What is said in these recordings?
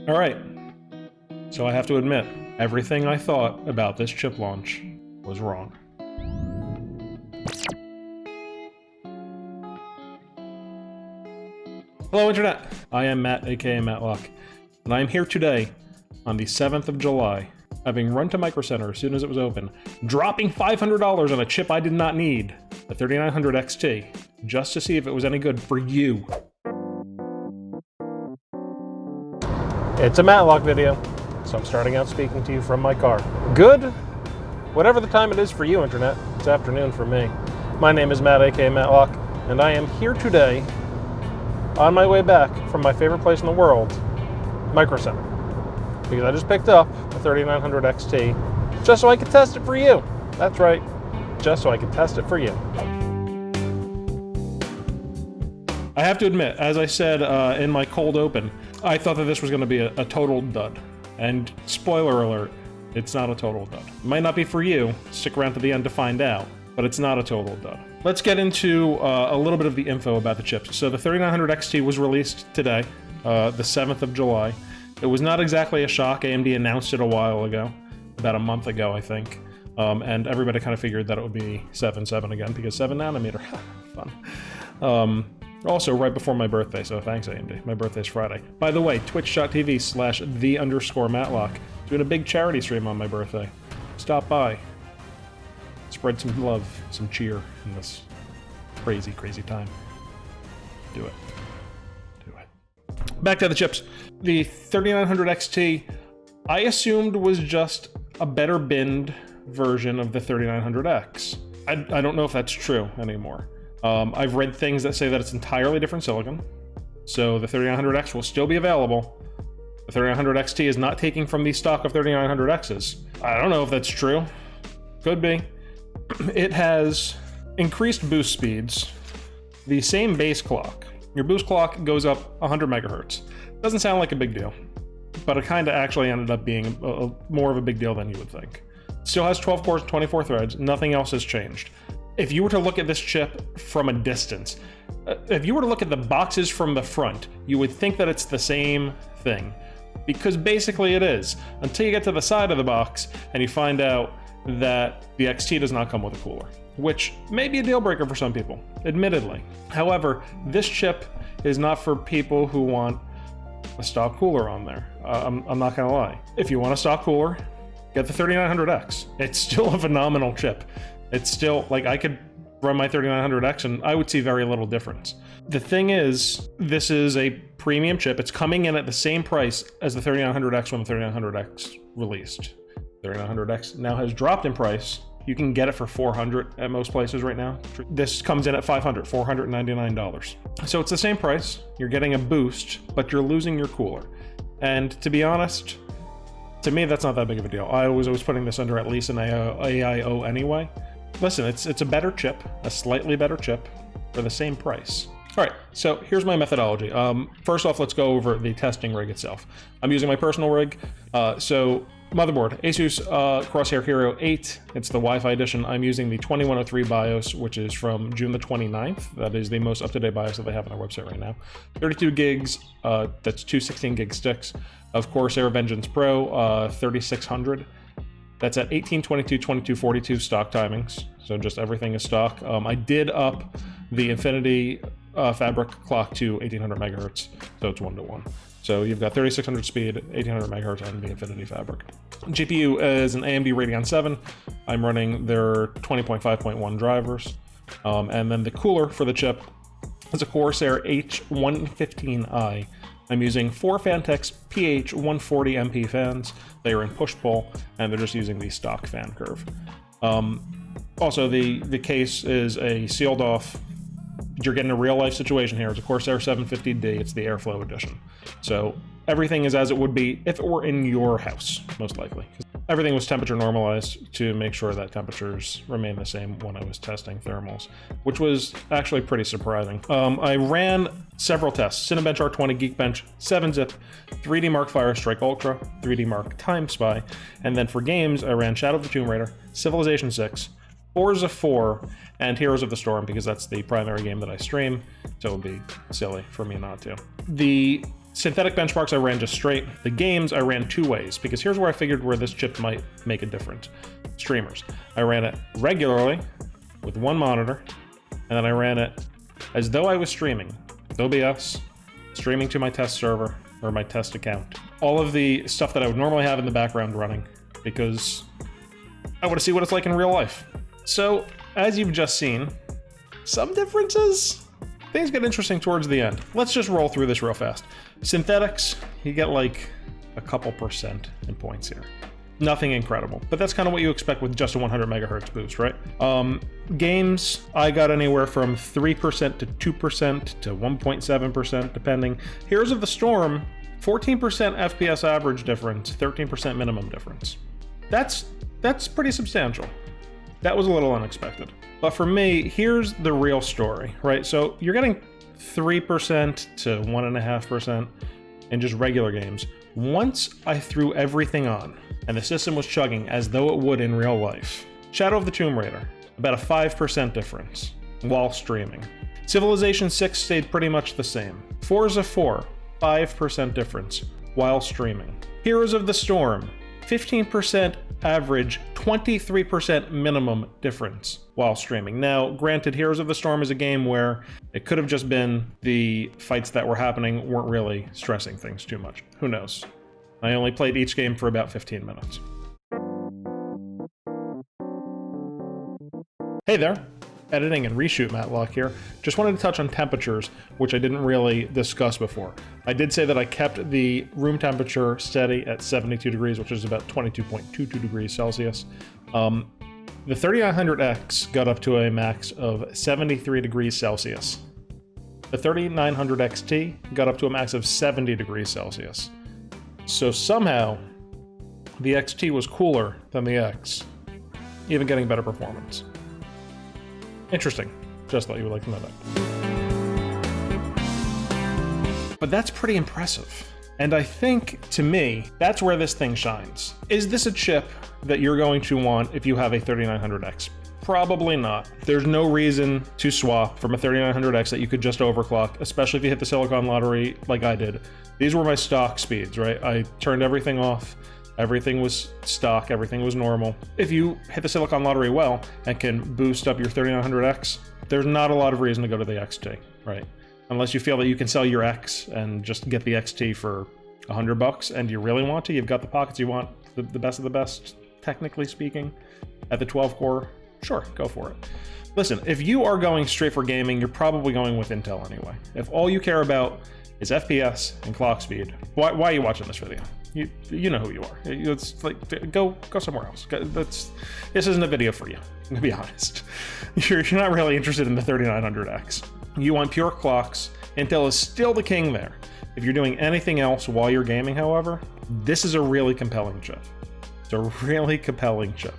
All right, so I have to admit, everything I thought about this chip launch was wrong. Hello Internet, I am Matt, aka Matloc, and I am here today on the 7th of July, having run to Micro Center as soon as it was open, dropping $500 on a chip I did not need, the 3900 XT, just to see if it was any good for you. It's a Matloc video, so I'm starting out speaking to you from my car. Good? Whatever the time it is for you, Internet, it's afternoon for me. My name is Matt, aka Matloc, and I am here today on my way back from my favorite place in the world, Micro Center. Because I just picked up a 3900 XT just so I could test it for you. That's right, just so I could test it for you. I have to admit, as I said in my cold open, I thought that this was going to be a total dud. And spoiler alert, it's not a total dud. It might not be for you, stick around to the end to find out, but it's not a total dud. Let's get into a little bit of the info about the chips. So the 3900 XT was released today, the 7th of July. It was not exactly a shock. AMD announced it a while ago, about a month ago, I think. And everybody kind of figured that it would be 7.7 again, because 7 nanometer, fun. Also, right before my birthday, so thanks AMD. My birthday's Friday. By the way, twitch.tv/the_Matloc. Doing a big charity stream on my birthday. Stop by. Spread some love, some cheer in this crazy, crazy time. Do it. Do it. Back to the chips. The 3900 XT, I assumed was just a better binned version of the 3900X. I don't know if that's true anymore. I've read things that say that it's entirely different silicon, so the 3900X will still be available. The 3900 XT is not taking from the stock of 3900Xs. I don't know if that's true. Could be. It has increased boost speeds, the same base clock. Your boost clock goes up 100 megahertz. Doesn't sound like a big deal, but it kind of actually ended up being more of a big deal than you would think. Still has 12 cores and 24 threads. Nothing else has changed. If you were to look at this chip from a distance, if you were to look at the boxes from the front, you would think that it's the same thing. Because basically it is, until you get to the side of the box and you find out that the XT does not come with a cooler, which may be a deal breaker for some people, admittedly. However, this chip is not for people who want a stock cooler on there. I'm not gonna lie. If you want a stock cooler, get the 3900X. It's still a phenomenal chip. It's still, like, I could run my 3900X and I would see very little difference. The thing is, this is a premium chip. It's coming in at the same price as the 3900X when the 3900X released. 3900X now has dropped in price. You can get it for $400 at most places right now. This comes in at $500, $499. So it's the same price. You're getting a boost, but you're losing your cooler. And to be honest, to me, that's not that big of a deal. I was always putting this under at least an AIO anyway. Listen, it's a better chip, a slightly better chip, for the same price. All right, so here's my methodology. First off, let's go over the testing rig itself. I'm using my personal rig. So motherboard, Asus Crosshair Hero 8. It's the Wi-Fi edition. I'm using the 2103 BIOS, which is from June the 29th. That is the most up-to-date BIOS that they have on their website right now. 32 gigs, that's two 16 gig sticks. Of Corsair Vengeance Pro, 3600. That's at 1822, 2242 stock timings, so just everything is stock. I did up the Infinity Fabric clock to 1800 megahertz, so it's 1-to-1. So you've got 3600 speed, 1800 megahertz on the Infinity Fabric. GPU is an AMD Radeon 7. I'm running their 20.5.1 drivers. And then the cooler for the chip is a Corsair H115i. I'm using 4 Fantex PH140 MP fans. They are in push-pull, and they're just using the stock fan curve. Also, the case is a sealed-off. You're getting a real-life situation here. It's a Corsair 750D. It's the Airflow edition. So everything is as it would be if it were in your house, most likely. Everything was temperature normalized to make sure that temperatures remain the same when I was testing thermals, which was actually pretty surprising. I ran several tests: Cinebench R20, Geekbench, 7-Zip, 3D Mark Firestrike Ultra, 3D Mark Time Spy, and then for games, I ran Shadow of the Tomb Raider, Civilization 6, Forza 4, and Heroes of the Storm, because that's the primary game that I stream, so it would be silly for me not to. The Synthetic benchmarks I ran just straight. The games I ran two ways, because here's where I figured where this chip might make a difference. Streamers. I ran it regularly with one monitor, and then I ran it as though I was streaming. With OBS, streaming to my test server, or my test account. All of the stuff that I would normally have in the background running, because I want to see what it's like in real life. So, as you've just seen, some differences? Things get interesting towards the end. Let's just roll through this real fast. Synthetics, you get like a couple percent in points here. Nothing incredible, but that's kind of what you expect with just a 100 megahertz boost, right? Games, I got anywhere from 3% to 2% to 1.7%, depending. Heroes of the Storm, 14% FPS average difference, 13% minimum difference. That's pretty substantial. That was a little unexpected. But for me, here's the real story, right? So you're getting 3% to 1.5% in just regular games. Once I threw everything on, and the system was chugging as though it would in real life. Shadow of the Tomb Raider, about a 5% difference while streaming. Civilization 6 stayed pretty much the same. Forza 4, 5% difference while streaming. Heroes of the Storm, 15% average, 23% minimum difference while streaming. Now, granted, Heroes of the Storm is a game where it could have just been the fights that were happening weren't really stressing things too much. Who knows? I only played each game for about 15 minutes. Hey there, editing and reshoot Matloc here. Just wanted to touch on temperatures, which I didn't really discuss before. I did say that I kept the room temperature steady at 72 degrees, which is about 22.22 degrees Celsius. The 3900X got up to a max of 73 degrees Celsius. The 3900 XT got up to a max of 70 degrees Celsius. So somehow, the XT was cooler than the X, even getting better performance. Interesting. Just thought you would like to know that. But that's pretty impressive. And I think, to me, that's where this thing shines. Is this a chip that you're going to want if you have a 3900X? Probably not. There's no reason to swap from a 3900X that you could just overclock, especially if you hit the Silicon Lottery like I did. These were my stock speeds, right? I turned everything off. Everything was stock, everything was normal. If you hit the Silicon Lottery well and can boost up your 3900X, there's not a lot of reason to go to the XT, right? Unless you feel that you can sell your X and just get the XT for $100 and you really want to, you've got the pockets, you want the best of the best, technically speaking, at the 12 core, sure, go for it. Listen, if you are going straight for gaming, you're probably going with Intel anyway. If all you care about is FPS and clock speed, why are you watching this video? You know who you are. It's like, go somewhere else. This isn't a video for you, to be honest. You're not really interested in the 3900X. You want pure clocks. Intel is still the king there. If you're doing anything else while you're gaming, however, this is a really compelling chip. It's a really compelling chip.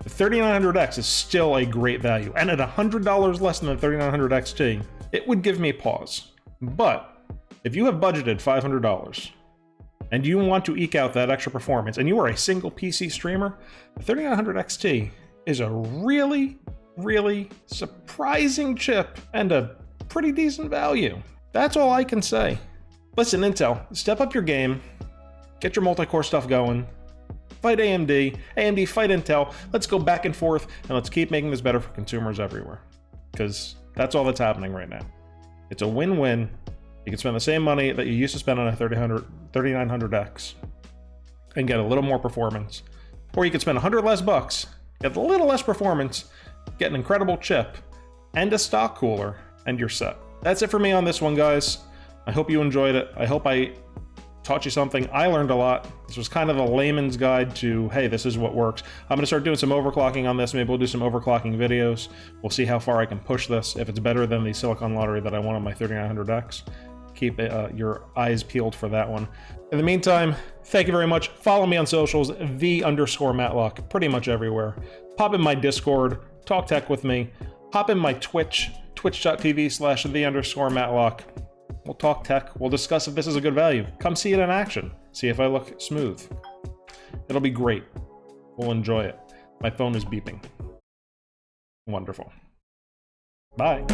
The 3900X is still a great value, and at $100 less than the 3900 XT, it would give me pause. But if you have budgeted $500, and you want to eke out that extra performance, and you are a single PC streamer, the 3900 XT is a really, really surprising chip and a pretty decent value. That's all I can say. Listen, Intel, step up your game, get your multi-core stuff going, fight AMD, AMD fight Intel, let's go back and forth, and let's keep making this better for consumers everywhere. Because that's all that's happening right now. It's a win-win. You can spend the same money that you used to spend on a 3900X and get a little more performance. Or you could spend $100 less bucks, get a little less performance, get an incredible chip, and a stock cooler, and you're set. That's it for me on this one, guys. I hope you enjoyed it. I hope I taught you something. I learned a lot. This was kind of a layman's guide to, hey, this is what works. I'm going to start doing some overclocking on this. Maybe we'll do some overclocking videos. We'll see how far I can push this. If it's better than the Silicon Lottery that I want on my 3900X, keep your eyes peeled for that one. In the meantime, thank you very much. Follow me on socials, _Matloc, pretty much everywhere. Pop in my Discord, talk tech with me. Hop in my Twitch, twitch.tv/the_Matloc. We'll talk tech. We'll discuss if this is a good value. Come see it in action. See if I look smooth. It'll be great. We'll enjoy it. My phone is beeping. Wonderful. Bye.